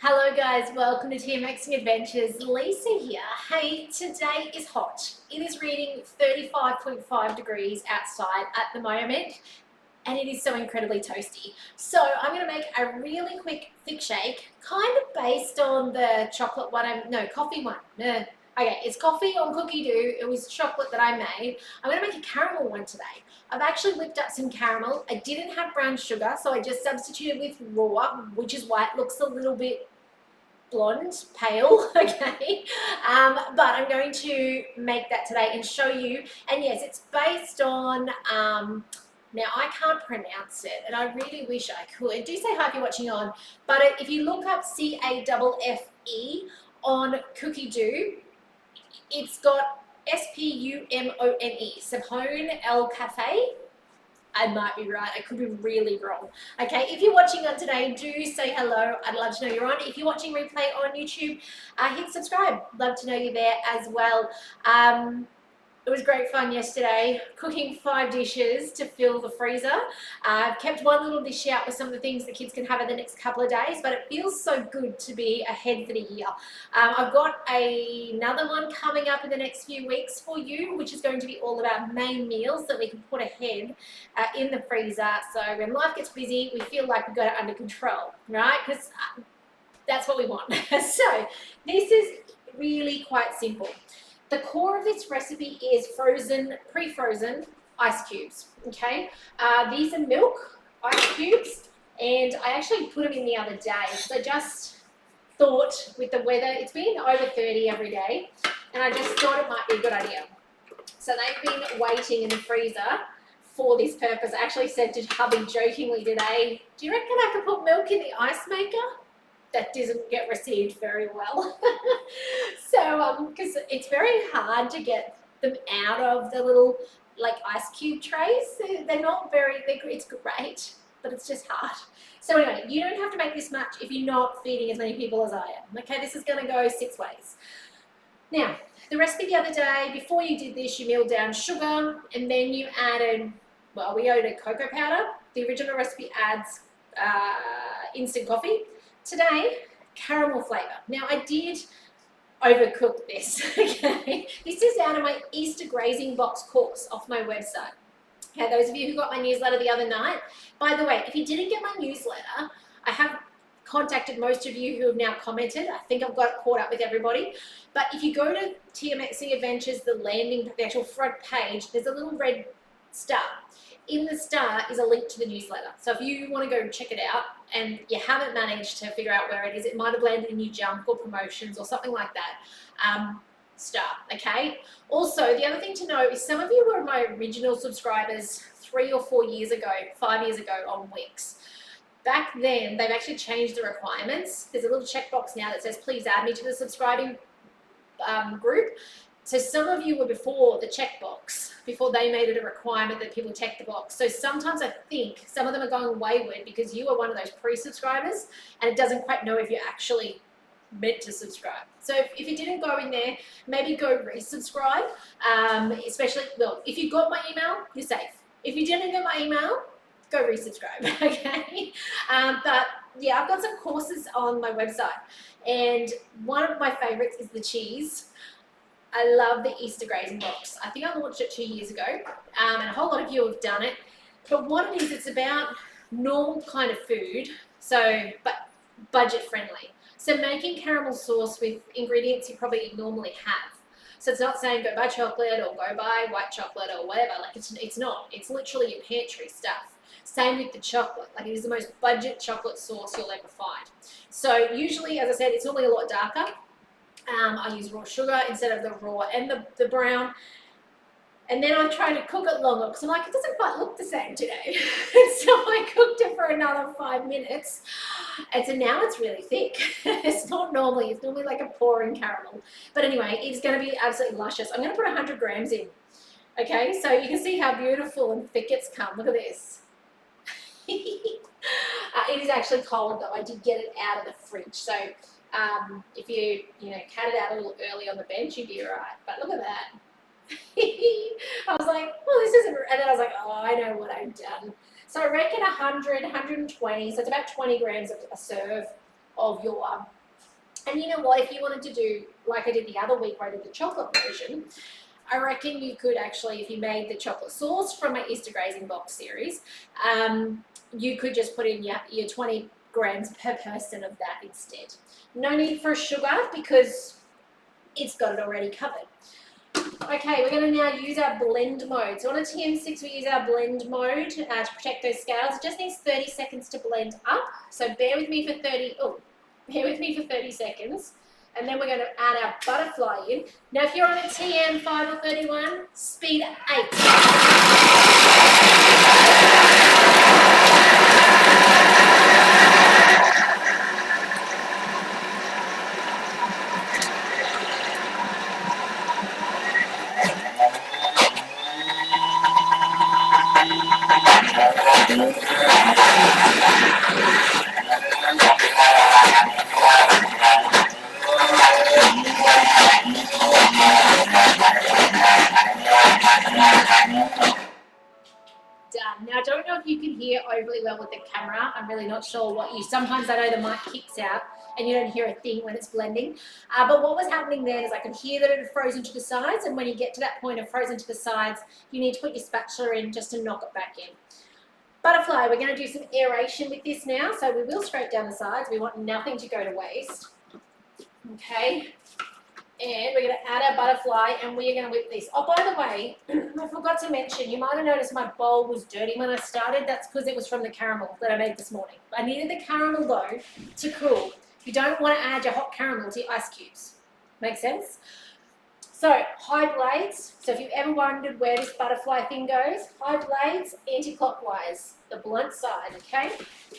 Hello guys, welcome to Thermomix Adventures. Lisa here. Hey, today is hot. It is reading 35.5 degrees outside at the moment and it is so incredibly toasty. So I'm going to make a really quick thick shake, kind of based on the chocolate one, coffee one. Okay, it's coffee on Cookidoo. It was chocolate that I made. I'm going to make a caramel one today. I've actually whipped up some caramel. I didn't have brown sugar, so I just substituted with raw, which is why it looks a little bit blonde, pale, okay? But I'm going to make that today and show you. And yes, it's based on, now I can't pronounce it, and I really wish I could. Do say hi if you're watching on, but if you look up Cafe on Cookidoo, it's got Spumone, Sapone El Cafe. I might be right. I could be really wrong. Okay, if you're watching on today, do say hello. I'd love to know you're on. If you're watching replay on YouTube, hit subscribe. Love to know you're there as well. It was great fun yesterday, cooking 5 dishes to fill the freezer. I've kept one little dish out with some of the things the kids can have in the next couple of days, but it feels so good to be ahead for the year. I've got another one coming up in the next few weeks for you, which is going to be all about main meals that we can put ahead in the freezer. So when life gets busy, we feel like we've got it under control, right? Because that's what we want. So this is really quite simple. The core of this recipe is pre-frozen ice cubes, okay? These are milk ice cubes, and I actually put them in the other day. So I just thought with the weather, it's been over 30 every day, and I just thought it might be a good idea. So they've been waiting in the freezer for this purpose. I actually said to hubby jokingly today, do you reckon I could put milk in the ice maker? That doesn't get received very well. So, because it's very hard to get them out of the little like ice cube trays. They're not very, it's great, but it's just hard. So anyway, you don't have to make this much if you're not feeding as many people as I am. Okay, this is gonna go 6 ways. Now, the recipe the other day, before you did this, you milled down sugar and then you added, well, we added cocoa powder. The original recipe adds instant coffee. Today, caramel flavour. Now, I did overcook this, okay? This is out of my Easter grazing box course off my website. Okay, those of you who got my newsletter the other night. By the way, if you didn't get my newsletter, I have contacted most of you who have now commented. I think I've got caught up with everybody. But if you go to TMXC Adventures, the actual front page, there's a little red star. In the star is a link to the newsletter. So if you want to go check it out and you haven't managed to figure out where it is, it might have landed in your junk or promotions or something like that, star, okay? Also, the other thing to know is some of you were my original subscribers 3 or 4 years ago, 5 years ago on Wix. Back then, they've actually changed the requirements. There's a little checkbox now that says, please add me to the subscribing group. So some of you were before the checkbox, before they made it a requirement that people check the box. So sometimes I think some of them are going wayward because you are one of those pre-subscribers and it doesn't quite know if you're actually meant to subscribe. So if you didn't go in there, maybe go resubscribe, especially, well, if you got my email, you're safe. If you didn't get my email, go resubscribe, okay? But yeah, I've got some courses on my website and one of my favorites is the cheese. I love the Easter grazing box. I think I launched it 2 years ago, and a whole lot of you have done it. But what it is, it's about normal kind of food, so but budget friendly. So making caramel sauce with ingredients you probably normally have. So it's not saying go buy chocolate or go buy white chocolate or whatever. Like it's not. It's literally your pantry stuff. Same with the chocolate. Like it is the most budget chocolate sauce you'll ever find. So usually, as I said, it's normally a lot darker. I use raw sugar instead of the raw and the brown. And then I try to cook it longer because I'm like, it doesn't quite look the same today. So I cooked it for another 5 minutes. And so now it's really thick. It's normally like a pouring caramel. But anyway, it's going to be absolutely luscious. I'm going to put 100 grams in. Okay, so you can see how beautiful and thick it's come. Look at this. It is actually cold though. I did get it out of the fridge. So if you cut it out a little early on the bench, you'd be all right. But look at that. I was like, well, this isn't, and then I was like, oh, I know what I've done. So I reckon 100, 120, so it's about 20 grams of a serve of your. And you know what, if you wanted to do like I did the other week where I did the chocolate version, I reckon you could actually, if you made the chocolate sauce from my Easter grazing box series, you could just put in your 20 grams per person of that instead. No need for sugar because it's got it already covered. Okay, we're going to now use our blend mode. So on a TM6, we use our blend mode to protect those scales. It just needs 30 seconds to blend up. So bear with me for 30 seconds. And then we're going to add our butterfly in. Now, if you're on a TM5 or 31, speed 8. Done. Now, I don't know if you can hear overly well with the camera. I'm really not sure what you, sometimes I know the mic kicks out and you don't hear a thing when it's blending. But what was happening then is I could hear that it had frozen to the sides, and when you get to that point of frozen to the sides, you need to put your spatula in just to knock it back in. Butterfly, we're going to do some aeration with this now, so we will scrape down the sides. We want nothing to go to waste. Okay. And we're going to add our butterfly and we are going to whip this. Oh, by the way, I forgot to mention, you might have noticed my bowl was dirty when I started. That's because it was from the caramel that I made this morning. I needed the caramel though to cool. You don't want to add your hot caramel to your ice cubes. Make sense? So high blades. So if you've ever wondered where this butterfly thing goes, high blades, anti-clockwise, the blunt side, okay?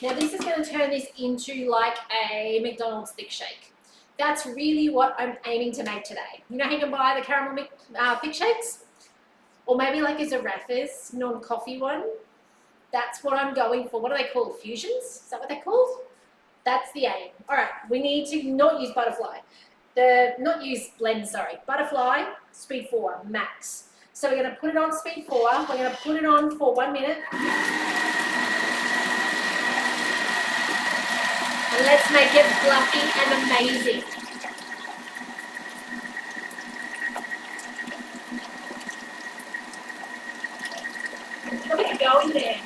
Now this is going to turn this into like a McDonald's thick shake. That's really what I'm aiming to make today. You know how you can buy the caramel thick shakes? Or maybe like a Zareffa's non-coffee one? That's what I'm going for. What are they called? Fusions? Is that what they're called? That's the aim. All right, we need to not use butterfly. Butterfly, speed 4, max. So we're going to put it on speed 4. We're going to put it on for 1 minute. And let's make it fluffy and amazing. Look at it going there.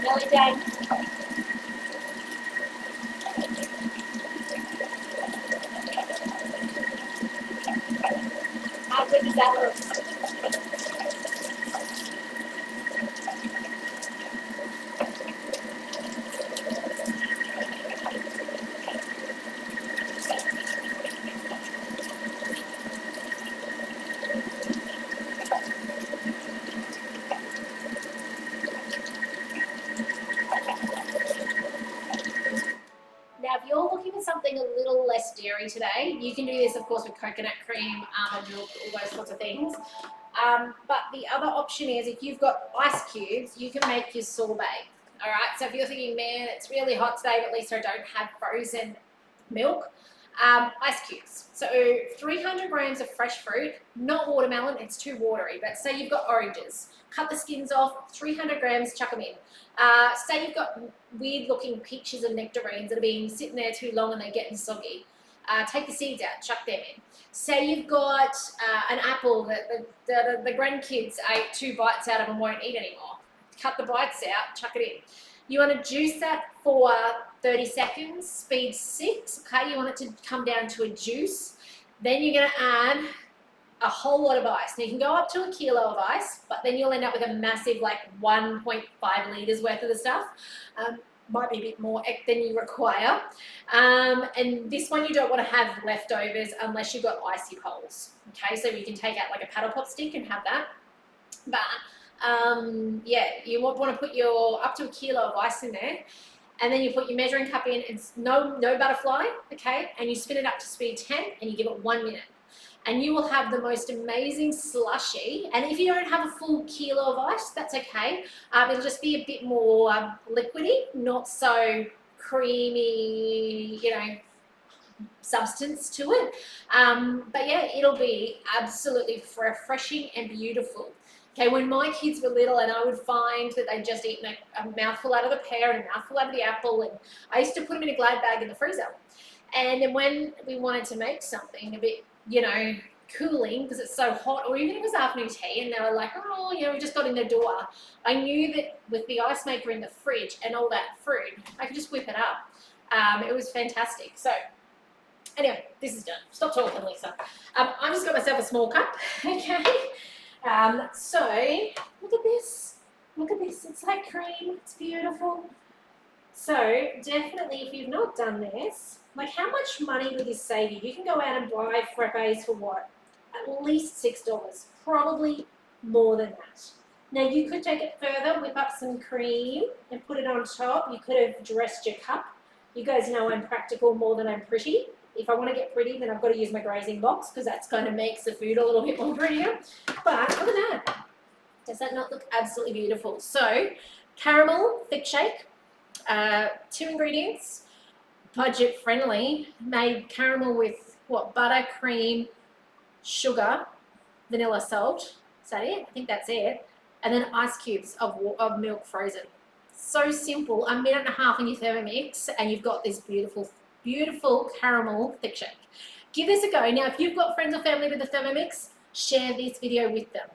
Nearly done. How good does that look? Now, if you're looking for something a little less dairy today, you can do this, of course, with coconut cream, almond milk, all those sorts of things. But the other option is if you've got ice cubes, you can make your sorbet. All right, so if you're thinking, man, it's really hot today, but at least I don't have frozen milk, ice cubes. So 300 grams of fresh fruit, not watermelon, it's too watery, but say you've got oranges, cut the skins off, 300 grams, chuck them in. Say you've got weird looking peaches and nectarines that have been sitting there too long and they're getting soggy. Take the seeds out, chuck them in. Say you've got an apple that the grandkids ate 2 bites out of and won't eat anymore. Cut the bites out, chuck it in. You want to juice that for 30 seconds, speed 6, okay? You want it to come down to a juice. Then you're going to add a whole lot of ice. Now you can go up to a kilo of ice, but then you'll end up with a massive like 1.5 litres worth of the stuff. Might be a bit more than you require. And this one you don't want to have leftovers unless you've got icy poles. Okay, so you can take out like a paddle pop stick and have that. But yeah, you want to put your up to a kilo of ice in there, and then you put your measuring cup in. It's no butterfly, okay, and you spin it up to speed 10 and you give it 1 minute. And you will have the most amazing slushy. And if you don't have a full kilo of ice, that's okay. It'll just be a bit more liquidy, not so creamy, substance to it. But yeah, it'll be absolutely refreshing and beautiful. Okay, when my kids were little and I would find that they'd just eaten a mouthful out of the pear and a mouthful out of the apple, and I used to put them in a Glad bag in the freezer. And then when we wanted to make something a bit, cooling because it's so hot, or even if it was afternoon tea and they were like, oh, we just got in the door, I knew that with the ice maker in the fridge and all that fruit, I could just whip it up. It was fantastic. So anyway, this is done. Stop talking, Lisa. I've just got myself a small cup, okay? So look at this. Look at this. It's like cream. It's beautiful. So definitely, if you've not done this, like how much money would this save you? You can go out and buy frappes for what? At least $6. Probably more than that. Now you could take it further, whip up some cream and put it on top. You could have dressed your cup. You guys know I'm practical more than I'm pretty. If I want to get pretty, then I've got to use my grazing box because that's kind of makes the food a little bit more prettier. But look at that. Does that not look absolutely beautiful? So, caramel thick shake, 2 ingredients, budget friendly, made caramel with butter, cream, sugar, vanilla, salt. Is that it? I think that's it. And then ice cubes of milk frozen. So simple, 1.5 minutes in your Thermomix, and you've got this beautiful caramel thick shake. Give this a go. Now, if you've got friends or family with the Thermomix, share this video with them.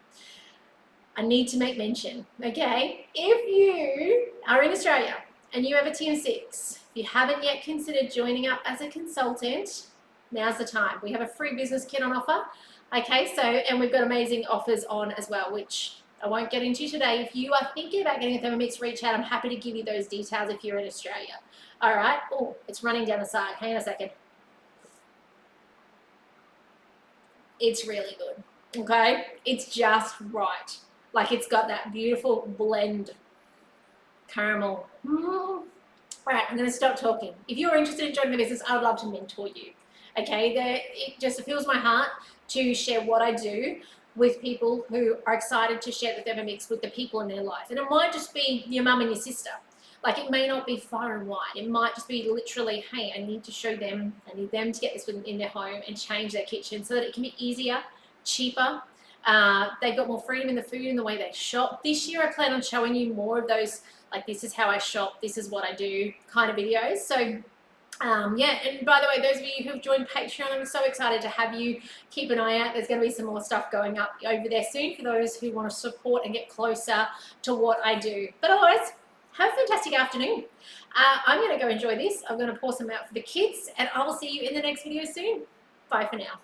I need to make mention, okay? If you are in Australia and you have a Tier 6, if you haven't yet considered joining up as a consultant, now's the time. We have a free business kit on offer, okay? So, and we've got amazing offers on as well, which I won't get into today. If you are thinking about getting a Thermomix, reach out. I'm happy to give you those details if you're in Australia. All right. Oh, it's running down the side. Hang on a second. It's really good. Okay. It's just right. Like it's got that beautiful blend caramel. All right. I'm going to stop talking. If you're interested in joining the business, I would love to mentor you. Okay. It just fills my heart to share what I do with people who are excited to share the Thermomix with the people in their life. And it might just be your mum and your sister. Like it may not be far and wide. It might just be literally, hey, I need to show them, I need them to get this in their home and change their kitchen so that it can be easier, cheaper. They've got more freedom in the food and the way they shop. This year I plan on showing you more of those, like this is how I shop, this is what I do kind of videos. So yeah, and by the way, those of you who've joined Patreon, I'm so excited to have you. Keep an eye out. There's going to be some more stuff going up over there soon for those who want to support and get closer to what I do. But otherwise, have a fantastic afternoon. I'm going to go enjoy this. I'm going to pour some out for the kids, and I will see you in the next video soon. Bye for now.